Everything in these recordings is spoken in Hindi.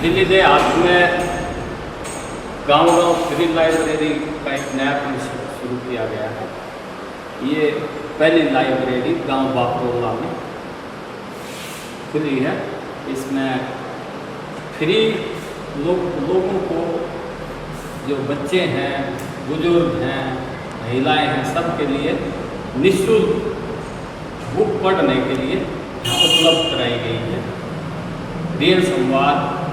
दिल्ली देहात में गांव-गांव फ्री लाइब्रेरी का एक नया कॉन्सेप्ट शुरू किया गया है। ये पहली लाइब्रेरी गांव बापरोला में खुली है। इसमें फ्री लोगों को, जो बच्चे हैं, बुजुर्ग हैं, महिलाएं हैं, सबके लिए निःशुल्क बुक पढ़ने के लिए उपलब्ध कराई गई है। रियल संवाद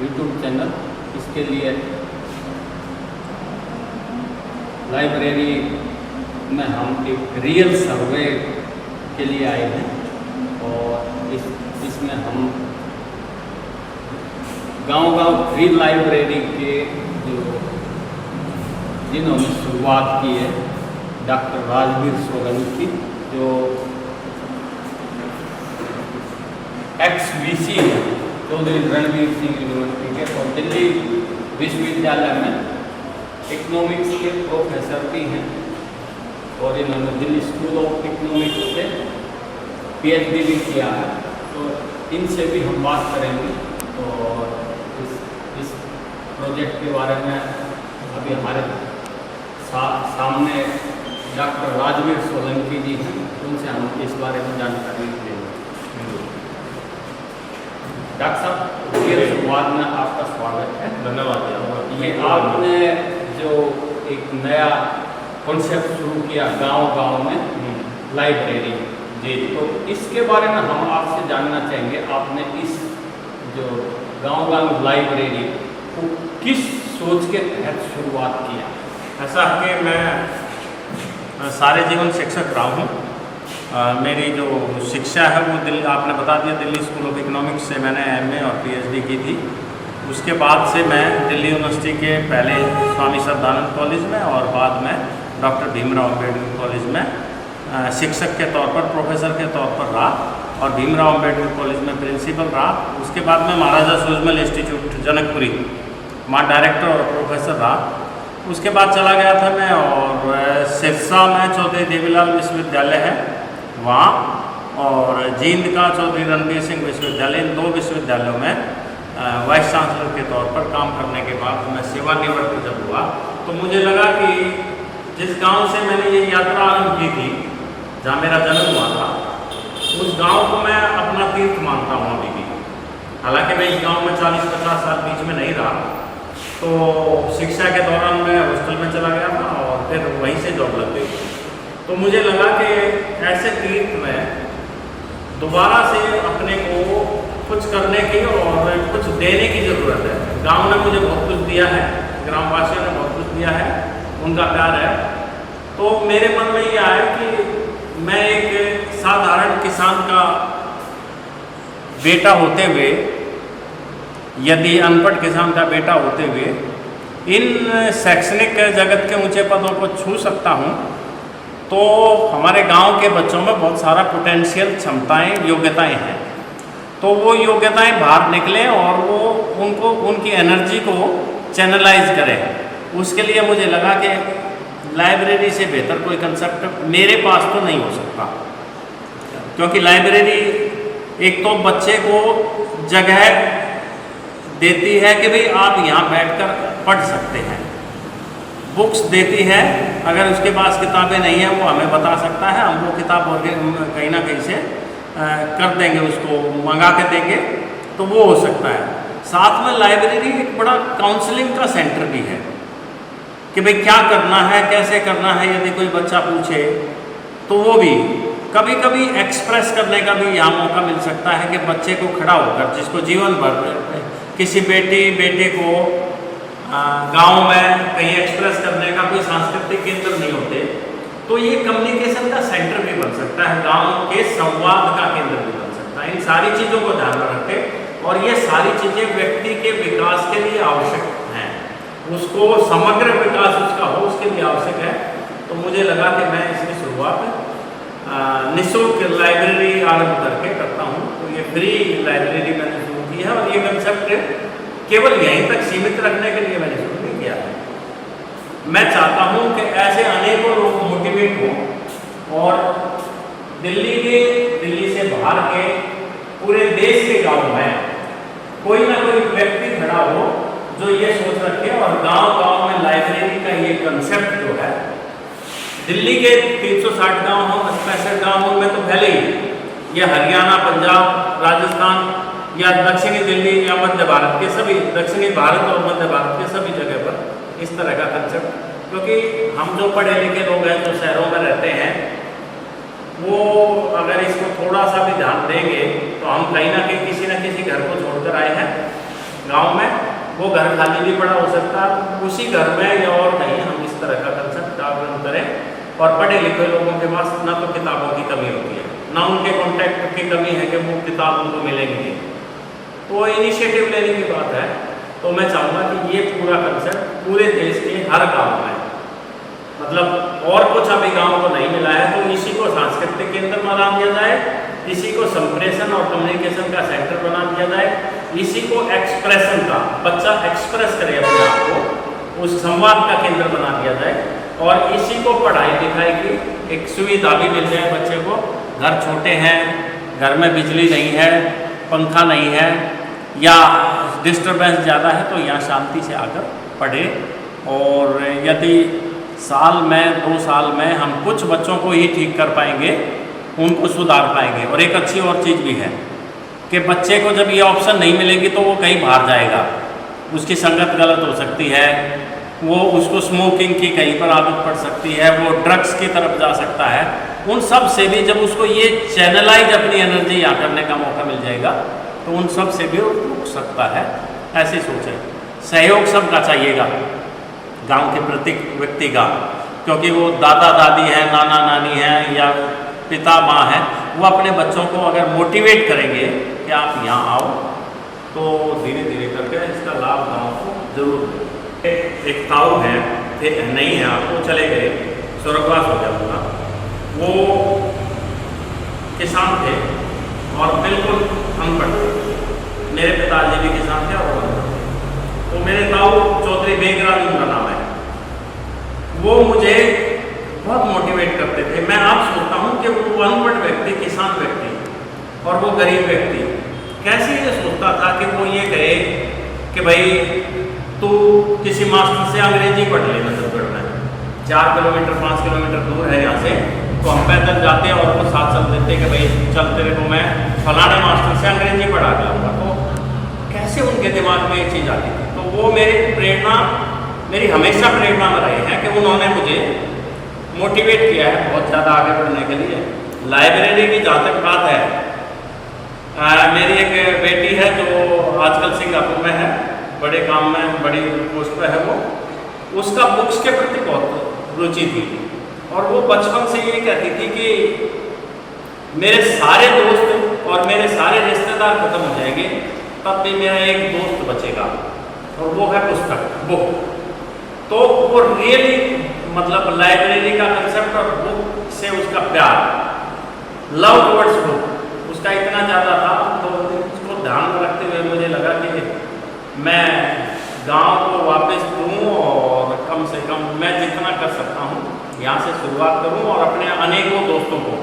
यूट्यूब चैनल, इसके लिए लाइब्रेरी में हम एक रियल सर्वे के लिए आए हैं और इसमें हम गांव-गांव फ्री लाइब्रेरी के जिन्होंने शुरुआत की है, डॉक्टर राजवीर सोलंकी, जो XVC है, चौधरी रणवीर सिंह यूनिवर्सिटी के, और दिल्ली विश्वविद्यालय में इकोनॉमिक्स के प्रोफेसर भी हैं और इन्होंने दिल्ली स्कूल ऑफ इकोनॉमिक्स से PhD भी किया है। तो इनसे भी हम बात करेंगे और इस प्रोजेक्ट के बारे में अभी हमारे सामने डॉक्टर राजवीर सोलंकी जी हैं, उनसे हम इस बारे में जानकारी लेंगे। डॉक्टर साहब, ये संवाद में आपका स्वागत है। धन्यवाद। ये आपने जो एक नया कॉन्सेप्ट शुरू किया गांव-गांव में लाइब्रेरी, जी, तो इसके बारे में हम आपसे जानना चाहेंगे। आपने इस जो गांव-गांव लाइब्रेरी को किस सोच के तहत शुरुआत किया? ऐसा कि मैं सारे जीवन शिक्षक रहा हूँ। मेरी जो शिक्षा है वो दिल्ली, आपने बता दिया, दिल्ली स्कूल ऑफ इकोनॉमिक्स से मैंने MA और PhD की थी। उसके बाद से मैं दिल्ली यूनिवर्सिटी के पहले स्वामी श्रद्धानंद कॉलेज में और बाद में डॉक्टर भीमराव अम्बेडकर कॉलेज में शिक्षक के तौर पर, प्रोफेसर के तौर पर रहा और भीमराव अम्बेडकर कॉलेज में प्रिंसिपल रहा। उसके बाद में महाराजा सूरजमल इंस्टीट्यूट जनकपुरी वहाँ डायरेक्टर और प्रोफेसर रहा। उसके बाद चला गया था मैं और सिरसा में चौधरी देवीलाल विश्वविद्यालय है वहाँ, और जींद का चौधरी रणबीर सिंह विश्वविद्यालय, इन 2 विश्वविद्यालयों में वाइस चांसलर के तौर पर काम करने के बाद मैं सेवानिवृत्त जब हुआ तो मुझे लगा कि जिस गांव से मैंने ये यात्रा आरंभ की थी, जहाँ मेरा जन्म हुआ था, उस गांव को मैं अपना तीर्थ मानता हूँ अभी भी। हालांकि मैं इस गांव में 40-50 साल बीच में नहीं रहा, तो शिक्षा के दौरान मैं हॉस्टल में चला गया था और फिर वहीं से जॉब लग गई। तो मुझे लगा कि ऐसे तीर्थ में दोबारा से अपने को कुछ करने की और कुछ देने की ज़रूरत है। गांव ने मुझे बहुत कुछ दिया है, ग्रामवासियों ने बहुत कुछ दिया है, उनका प्यार है। तो मेरे मन में ये आया कि मैं एक साधारण किसान का बेटा होते हुए, यदि अनपढ़ किसान का बेटा होते हुए इन शैक्षणिक जगत के ऊंचे पदों को छू सकता हूं, तो हमारे गांव के बच्चों में बहुत सारा पोटेंशियल, क्षमताएं, योग्यताएं हैं। तो वो योग्यताएं बाहर निकलें और वो उनको, उनकी एनर्जी को चैनलाइज करें। उसके लिए मुझे लगा कि लाइब्रेरी से बेहतर कोई कंसेप्ट मेरे पास तो नहीं हो सकता, क्योंकि लाइब्रेरी एक तो बच्चे को जगह देती है कि भाई आप यहाँ बैठकर पढ़ सकते हैं, बुक्स देती है, अगर उसके पास किताबें नहीं हैं वो हमें बता सकता है, हम वो किताब और कहीं ना कहीं से कर देंगे, उसको मंगा के देंगे, तो वो हो सकता है। साथ में लाइब्रेरी एक बड़ा काउंसलिंग का सेंटर भी है कि भाई क्या करना है, कैसे करना है। यदि कोई बच्चा पूछे तो वो भी कभी कभी एक्सप्रेस करने का भी यहाँ मौका मिल सकता है कि बच्चे को खड़ा होकर, जिसको जीवन भर किसी बेटे को गांव में कहीं एक्सप्रेस करने का कोई सांस्कृतिक केंद्र नहीं होते, तो ये कम्युनिकेशन का सेंटर भी बन सकता है, गांव के संवाद का केंद्र भी बन सकता है। इन सारी चीज़ों को ध्यान में रखें, और ये सारी चीज़ें व्यक्ति के विकास के लिए आवश्यक हैं, उसको समग्र विकास उसका हो, उसके लिए आवश्यक है। तो मुझे लगा कि मैं इसकी शुरुआत निःशुल्क लाइब्रेरी आरंभ करके करता हूँ। तो ये फ्री लाइब्रेरी मैंने शुरू की है और ये कंसेप्ट केवल यहीं तक सीमित रखने के लिए मैंने शुरू नहीं किया है। मैं चाहता हूँ कि ऐसे अनेकों लोग मोटिवेट हों और दिल्ली से बाहर के पूरे देश के गांव में कोई ना कोई व्यक्ति खड़ा हो जो ये सोच रखे और गांव-गांव में लाइब्रेरी का ये कंसेप्ट जो है, दिल्ली के 360 गांव हो, 65 गांव हो में तो पहले ही ये हरियाणा, पंजाब, राजस्थान या दक्षिणी दिल्ली या मध्य भारत के सभी, दक्षिणी भारत और मध्य भारत के सभी जगह पर इस तरह का कंसेप्ट, क्योंकि हम जो पढ़े लिखे लोग हैं जो शहरों में रहते हैं वो अगर इसको थोड़ा सा भी ध्यान देंगे तो हम कहीं ना कहीं किसी न किसी घर को छोड़कर आए हैं गांव में, वो घर खाली भी पड़ा हो सकता है, उसी घर में या और कहीं हम इस तरह का कंसेप्ट डेवलप करें। और पढ़े लिखे लोगों के पास ना तो किताबों की कमी होती है, ना उनके कॉन्टैक्ट की कमी है कि वो किताब उनको मिलेंगी, तो इनिशिएटिव लेने की बात है। तो मैं चाहूँगा कि ये पूरा कंसेप्ट पूरे देश के हर गांव में, मतलब और कुछ अभी गांव को नहीं मिला है तो इसी को सांस्कृतिक केंद्र बना दिया जाए, इसी को संप्रेषण और कम्युनिकेशन का सेंटर बना दिया जाए, इसी को एक्सप्रेशन का, बच्चा एक्सप्रेस करे अपने आप को, उस संवाद का केंद्र बना दिया जाए, और इसी को पढ़ाई लिखाई की एक सुविधा भी मिल जाए बच्चे को। घर छोटे हैं, घर में बिजली नहीं है, पंखा नहीं है या डिस्टर्बेंस ज़्यादा है तो यहाँ शांति से आकर पढ़े। और यदि साल में 2 साल में हम कुछ बच्चों को ही ठीक कर पाएंगे, उनको सुधार पाएंगे। और एक अच्छी और चीज़ भी है कि बच्चे को जब ये ऑप्शन नहीं मिलेगी तो वो कहीं बाहर जाएगा, उसकी संगत गलत हो सकती है, वो उसको स्मोकिंग की कहीं पर आदत पड़ सकती है, वो ड्रग्स की तरफ जा सकता है। उन सब से भी जब उसको ये चैनलाइज अपनी एनर्जी यहाँ करने का मौका मिल जाएगा तो उन सब से भी रुक सकता है। ऐसी सोच है। सहयोग सबका चाहिएगा गांव के प्रत्येक व्यक्ति का, क्योंकि वो दादा दादी हैं, नाना नानी हैं या पिता माँ हैं, वो अपने बच्चों को अगर मोटिवेट करेंगे कि आप यहाँ आओ तो धीरे धीरे करके इसका लाभ गाँव को जरूर दें। एक ताऊ है, नहीं है, आपको चले गए, स्वर्गवास हो जाऊँगा, वो किसान थे और बिल्कुल अनपढ़ थे। मेरे पिताजी भी किसान थे और अनपढ़ थे। तो मेरे ताऊ चौधरी बेगराज उनका नाम है, वो मुझे बहुत मोटिवेट करते थे। मैं आप सोचता हूँ कि वो अनपढ़ व्यक्ति, किसान व्यक्ति और वो गरीब व्यक्ति कैसे ये सोचता था कि वो ये कहे कि भाई तू किसी मास्टर से अंग्रेजी पढ़ ले नजफगढ़ में, 4 किलोमीटर 5 किलोमीटर दूर है यहाँ से, तो हम पैदल जाते और वो साथ चल देते कि भाई चल तेरे को मैं फलाने मास्टर से अंग्रेजी पढ़ा के लाऊंगा। तो कैसे उनके दिमाग में ये चीज़ आती थी। तो वो मेरी हमेशा प्रेरणा में रहे हैं कि उन्होंने मुझे मोटिवेट किया है बहुत ज़्यादा आगे बढ़ने के लिए। लाइब्रेरी की जहाँ तक बात है, मेरी एक बेटी है जो आजकल सिंगापुर में है, बड़े काम में, बड़ी पोस्ट पे है वो, उसका बुक्स के प्रति बहुत रुचि थी और वो बचपन से ये कहती थी कि मेरे सारे दोस्त और मेरे सारे रिश्तेदार खत्म हो जाएंगे तब भी मेरा एक दोस्त बचेगा और वो है पुस्तक, बुक। तो वो रियली मतलब लाइब्रेरी का कंसेप्ट और बुक से उसका प्यार, लव टुवर्ड्स बुक उसका इतना ज़्यादा था। तो उसको ध्यान में रखते हुए मुझे लगा कि मैं गांव को वापस दूँ और कम से कम मैं जितना कर सकता हूँ यहाँ से शुरुआत करूँ और अपने अनेकों दोस्तों को,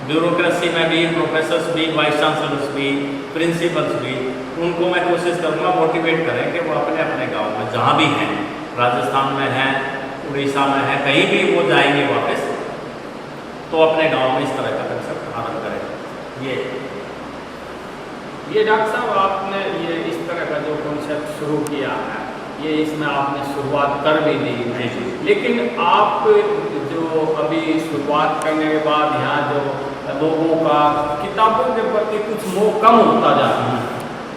ब्यूरोक्रेसी में भी, प्रोफेसर्स भी, वाइस चांसलर्स भी, प्रिंसिपल्स भी, उनको मैं कोशिश करूँगा मोटिवेट करें कि वो अपने अपने गांव में जहाँ भी हैं, राजस्थान में हैं, उड़ीसा में है, कहीं भी वो जाएंगे वापस तो अपने गांव में इस तरह का कंसेप्ट आरंभ करें। ये डॉक्टर साहब आपने ये इस तरह का जो कॉन्सेप्ट शुरू किया है, ये इसमें आपने शुरुआत कर भी दी है, लेकिन आप जो अभी शुरुआत करने के बाद यहाँ जो लोगों का किताबों के प्रति कुछ मोह कम होता जा रहा है,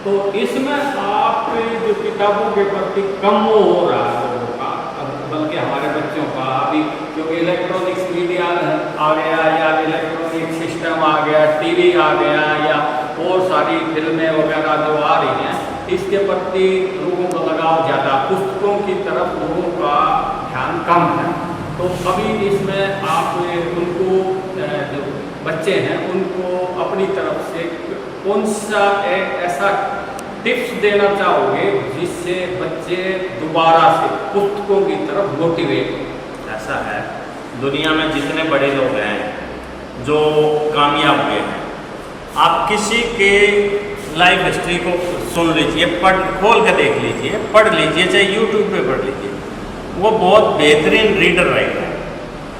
तो इसमें आप जो किताबों के प्रति कम मोह हो रहा है लोगों का, बल्कि हमारे बच्चों का अभी क्योंकि इलेक्ट्रॉनिक्स मीडिया आ गया या इलेक्ट्रॉनिक सिस्टम आ गया, टीवी आ गया या और सारी फिल्में वगैरह जो आ रही हैं, इसके प्रति लोगों का लगाव ज़्यादा, पुस्तकों की तरफ लोगों का ध्यान कम है। तो अभी इसमें आप उनको जो बच्चे हैं उनको अपनी तरफ से कौन सा ऐसा टिप्स देना चाहोगे जिससे बच्चे दोबारा से पुस्तकों की तरफ मोटिवेट हो? ऐसा है, दुनिया में जितने बड़े लोग हैं जो कामयाब हुए हैं, आप किसी के लाइफ हिस्ट्री को सुन लीजिए, खोल के देख लीजिए, पढ़ लीजिए, चाहे यूट्यूब पे पढ़ लीजिए, वो बहुत बेहतरीन रीडर रहेगा।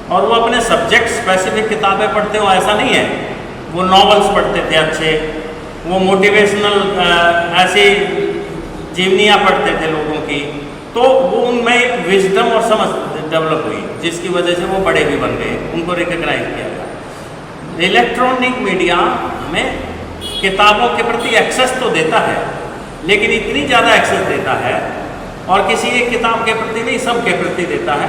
और वो अपने सब्जेक्ट स्पेसिफिक किताबें पढ़ते हो ऐसा नहीं है, वो नॉवेल्स पढ़ते थे अच्छे, वो मोटिवेशनल ऐसी जीवनियाँ पढ़ते थे लोगों की, तो वो उनमें एक विजडम और समझ डेवलप हुई, जिसकी वजह से वो बड़े भी बन गए, उनको रिकग्नाइज किया गया। इलेक्ट्रॉनिक मीडिया में किताबों के प्रति एक्सेस तो देता है, लेकिन इतनी ज़्यादा एक्सेस देता है, और किसी एक किताब के प्रति नहीं, सब के प्रति देता है,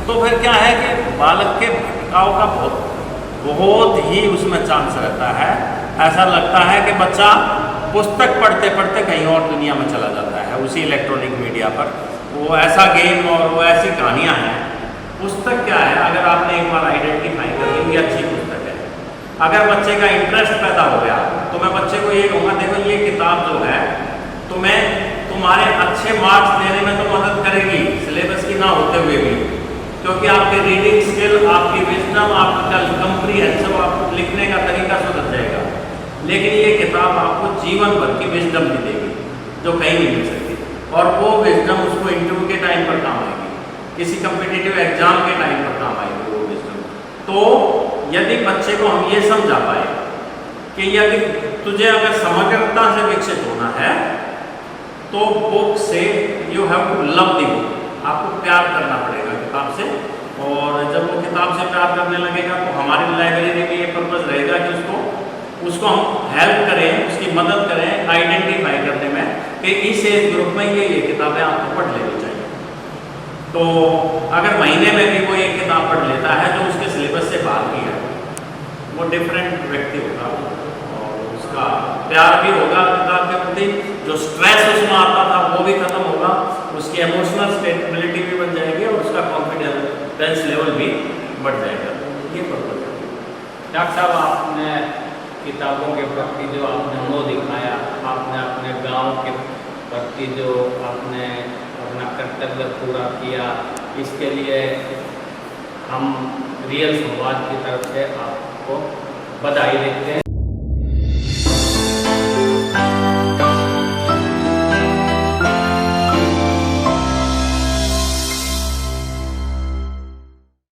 तो फिर क्या है कि बालक के भटकाव का बहुत ही उसमें चांस रहता है। ऐसा लगता है कि बच्चा पुस्तक पढ़ते पढ़ते कहीं और दुनिया में चला जाता है उसी इलेक्ट्रॉनिक मीडिया पर। वो ऐसा गेम और वो ऐसी कहानियाँ हैं। पुस्तक क्या है, अगर आपने एक बार आइडेंटिफाई कर ली, ये अच्छी पुस्तक है, अगर बच्चे का इंटरेस्ट पैदा हो गया, तो मैं बच्चे को ये कहूँगा, देखो ये किताब जो है तुम्हें तुम्हारे अच्छे मार्क्स देने में तो मदद करेगी, सिलेबस की ना होते हुए भी, क्योंकि आपकी रीडिंग स्किल, आपकी विजडम, आपका कंप्रीहेंशन, आपको लिखने का तरीका सुधर जाएगा। लेकिन ये किताब आपको जीवन भर की विजडम भी देगी, जो कहीं नहीं मिल सकती, और वो विजडम उसको इंटरव्यू के टाइम पर काम आएगी, किसी कम्पिटिटिव एग्जाम के टाइम पर काम आएगी वो विजडम। तो यदि बच्चे को हम ये समझा पाए कि यदि तुझे अगर समग्रता से विकसित होना है, तो बुक से you have to love the book, आपको प्यार करना पड़ेगा किताब से। और जब वो किताब से प्यार करने लगेगा, तो हमारी लाइब्रेरी में ये पर्पज़ रहेगा कि उसको हम हेल्प करें, उसकी मदद करें आइडेंटिफाई करने में कि इस एज ग्रुप में ये किताबें आपको पढ़ लेनी चाहिए। तो अगर महीने में भी वो एक किताब पढ़ लेता है जो उसके सिलेबस से बाहर की है, वो डिफरेंट व्यक्ति होगा, और उसका प्यार भी होगा किताब के प्रति, जो स्ट्रेस उसमें आता था वो भी खत्म होगा, उसकी इमोशनल स्टेबिलिटी भी बन जाएगी, और उसका कॉन्फिडेंस लेवल भी बढ़ जाएगा। ये पर्पज है। डॉक्टर साहब, आपने किताबों के प्रति जो आपने मोह दिखाया, आपने अपने गांव के प्रति जो आपने अपना कर्तव्य पूरा किया, इसके लिए हम रियल संवाद की तरफ से आपको बधाई देते हैं।